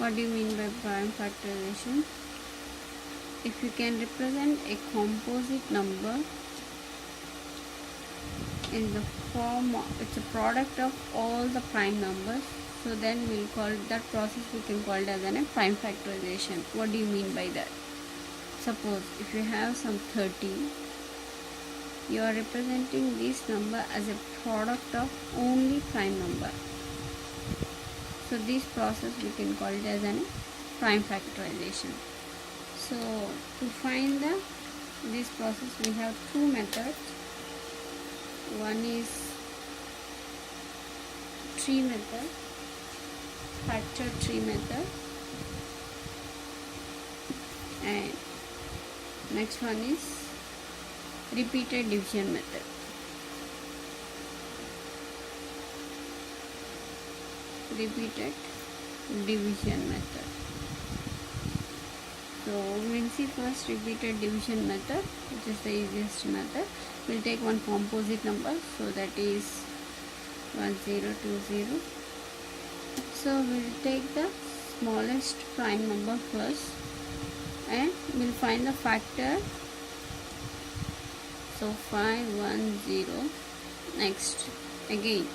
What do you mean by prime factorization? If you can represent a composite number in the form of, it's a product of all the prime numbers, so then we'll call that process, we can call it as a prime factorization. What do you mean by that? Suppose if you have some 30, you are representing this number as a product of only prime number, so this process we can call it as a prime factorization. So to find this process, we have two methods. One is tree method, factor tree method, and next one is repeated division method. Repeated division method. So we'll see first repeated division method, which is the easiest method. We'll take one composite number, so that is 1020. So we'll take the smallest prime number first and we'll find the factor. So 510. Next again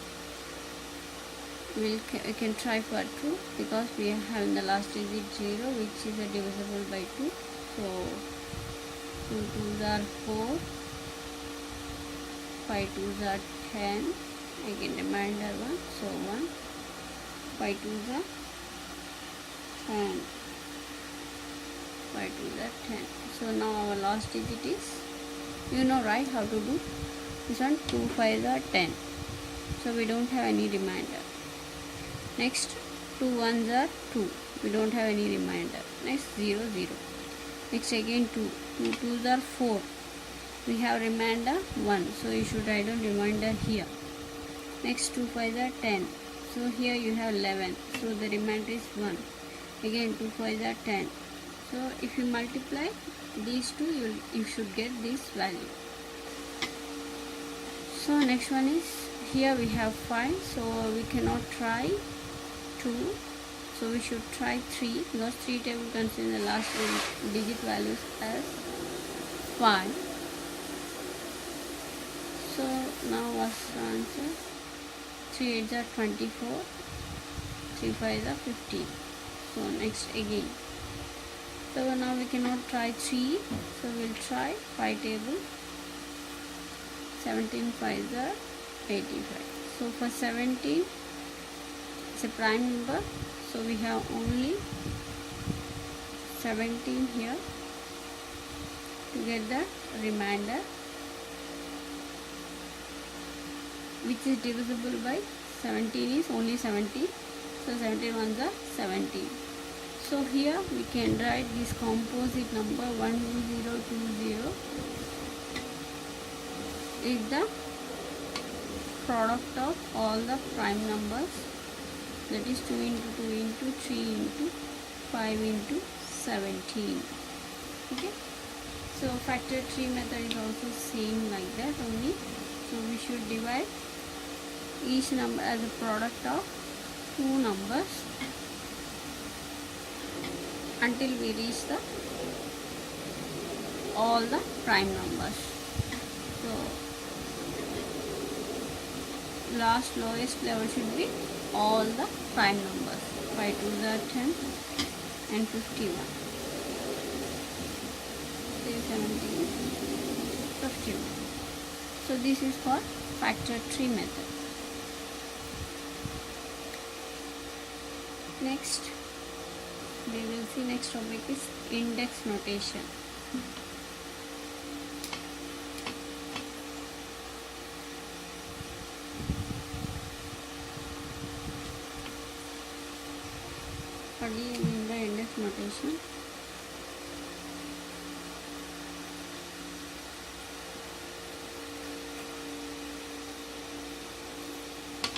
we can try for 2, because we have in the last digit 0, which is divisible by 2. So 2 2s are 4, 5 2s are 10, again remainder 1, so 1, 5 2s are 10, 5 2s are 10. So now our last digit is, you know right how to do this one, 2 5s are 10, so we don't have any remainder. Next 2 1s are 2, we don't have any remainder. Next 0 0. Next again 2 2s are 4, we have remainder 1, so you should write down remainder here. Next 2 5s are 10, so here you have 11, so the remainder is 1. Again 2 5s are 10, so if you multiply these two, you should get this value. So next one is, here we have 5, so we cannot try 2, so we should try 3, because 3 table consider the last digit values as 5. So now what's the answer? 3 8s are 24, 3 5s are 15. So next again, so now we cannot try 3, so we'll try 5 table. 17 5s are 85. So for 17, it's a prime number, so we have only 17 here to get the remainder, which is divisible by 17 is only 17, so 17 ones are 17. So here we can write this composite number 12020 is the product of all the prime numbers, that is 2 into 2 into 3 into 5 into 17. Okay, so factor tree method is also same like that only. So we should divide each number as a product of two numbers until we reach the all the prime numbers. So lowest level should be all the prime numbers. 5 2s are 10 and 51. 17, 51. So this is for factor tree method. Next we will see, next topic is index notation. What do you mean by index notation?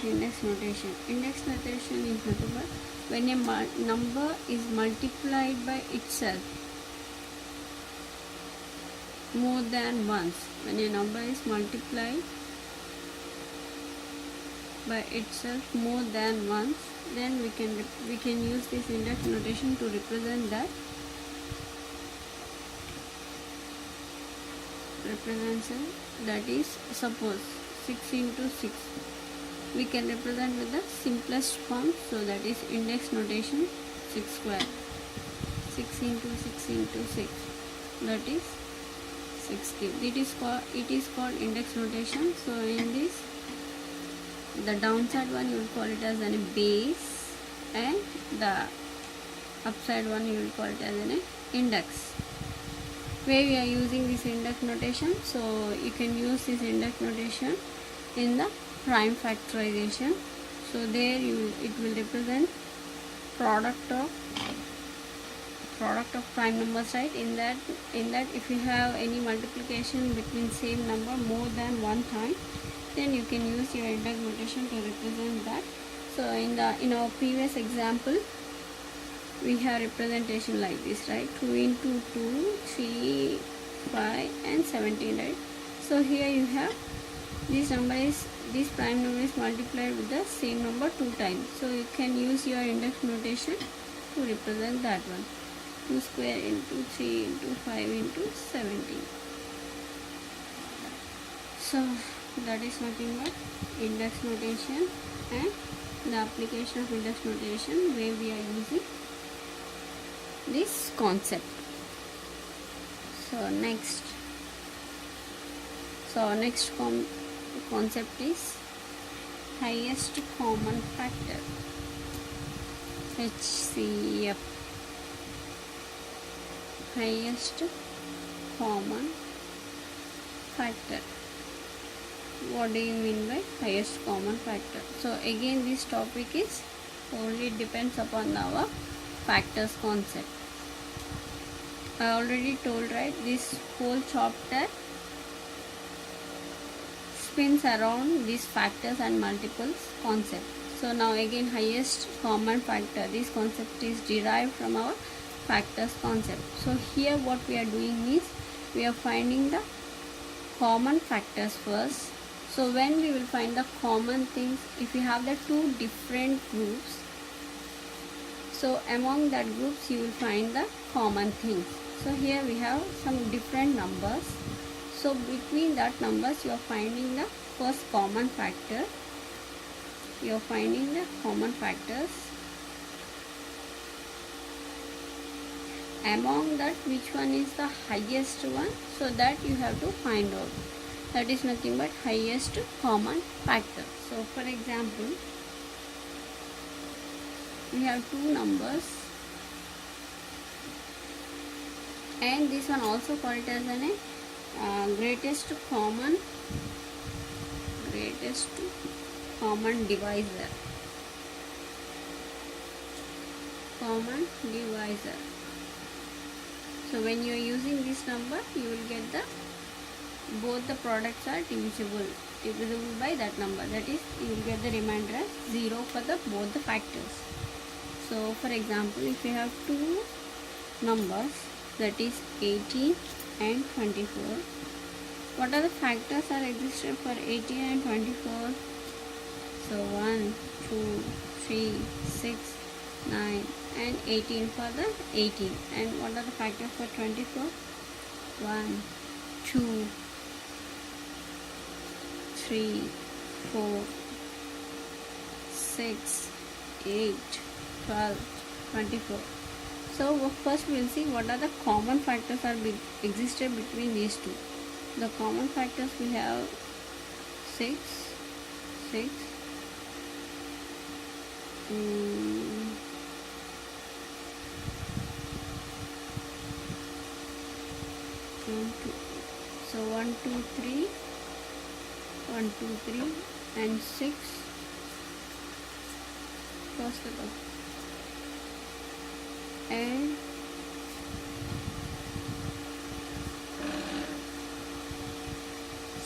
Index notation. Index notation is nothing but when a number is multiplied by itself more than once. When a number is multiplied by itself more than once, then we can use this index notation to represent that. That is, suppose 6 into 6 we can represent with the simplest form, so that is index notation 6 square. 6 into 6 into 6, that is 6 cube. It is called index notation. So in this, the downside one you will call it as a base, and the upside one you will call it as an index. Where we are using this index notation, so you can use this index notation in the prime factorization. So there it will represent product of prime numbers, right? In that if you have any multiplication between same number more than one time, then you can use your index notation to represent that. So in our previous example, we have representation like this, right? 2 into 2, 3, 5 and 17, right? So here you have this prime number is multiplied with the same number 2 times. So you can use your index notation to represent that one. 2 square into 3 into 5 into 17. So that is nothing but index notation and the application of index notation where we are using this concept. So next concept is highest common factor, HCF. Highest common factor. What do you mean by highest common factor? So again, this topic is only depends upon our factors concept. I already told, right, this whole chapter spins around these factors and multiples concept. So now again, highest common factor, this concept is derived from our factors concept. So here what we are doing is we are finding the common factors first. So when we will find the common things, if you have the two different groups, so among that groups you will find the common things. So here we have some different numbers. So between that numbers you are finding the first common factor. You are finding the common factors. Among that, which one is the highest one? So that you have to find out. That is nothing but highest common factor. So for example, we have two numbers, and this one also called as an greatest common divisor. Common divisor. So when you are using this number, you will get both the products are divisible by that number. That is, you will get the remainder as 0 for both the factors. So for example, if you have two numbers, that is 18 and 24, what are the factors are existed for 18 and 24? So 1, 2, 3, 6, 9 and 18 for the 18. And what are the factors for 24? 1, 2, 3, 4, 6, 8, 12, 24. So first we will see what are the common factors are existed between these two. The common factors we have 6, 6, 1, 2, 3, 1, 2, 3 and 6. First and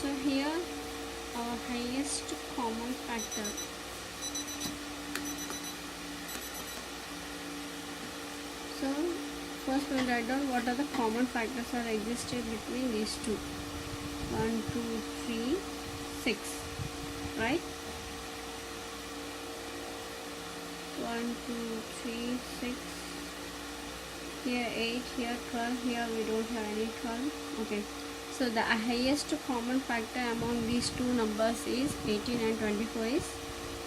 so here our highest common factor. So first we will write down what are the common factors are existed between these two. 1, 2, 3, 6, right? 1 2 3 6, here 8, here 12, here we don't have any 12. Okay, so the highest common factor among these two numbers is 18 and 24 is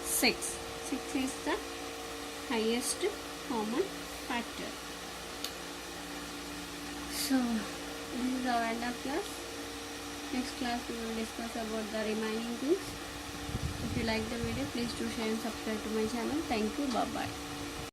6. 6 is the highest common factor. So this is our end of class. Next class we will discuss about the remaining things. If you like the video, please do share and subscribe to my channel. Thank you. Bye bye.